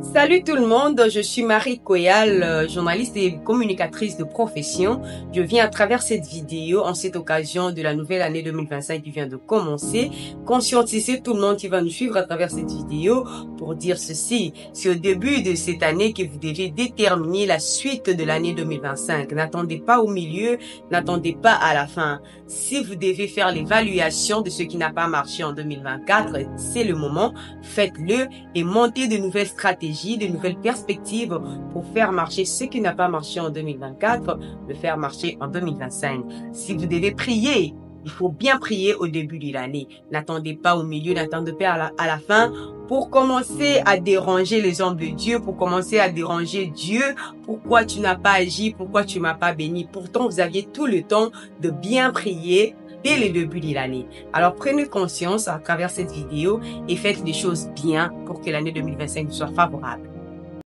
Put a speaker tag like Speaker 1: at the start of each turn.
Speaker 1: Salut tout le monde, je suis Marie Koyal, journaliste et communicatrice de profession. Je viens à travers cette vidéo, en cette occasion de la nouvelle année 2025 qui vient de commencer, conscientiser tout le monde qui va nous suivre à travers cette vidéo pour dire ceci. C'est au début de cette année que vous devez déterminer la suite de l'année 2025. N'attendez pas au milieu, n'attendez pas à la fin. Si vous devez faire l'évaluation de ce qui n'a pas marché en 2024, c'est le moment, faites-le et montez de nouvelles stratégies, de nouvelles perspectives pour faire marcher ce qui n'a pas marché en 2024, le faire marcher en 2025. Si vous devez prier, il faut bien prier au début de l'année. N'attendez pas au milieu, n'attendez pas à la fin pour commencer à déranger les hommes de Dieu, pour commencer à déranger Dieu. Pourquoi tu n'as pas agi? Pourquoi tu m'as pas béni? Pourtant, vous aviez tout le temps de bien prier dès le début de l'année. Alors, prenez conscience à travers cette vidéo et faites les choses bien pour que l'année 2025 soit favorable.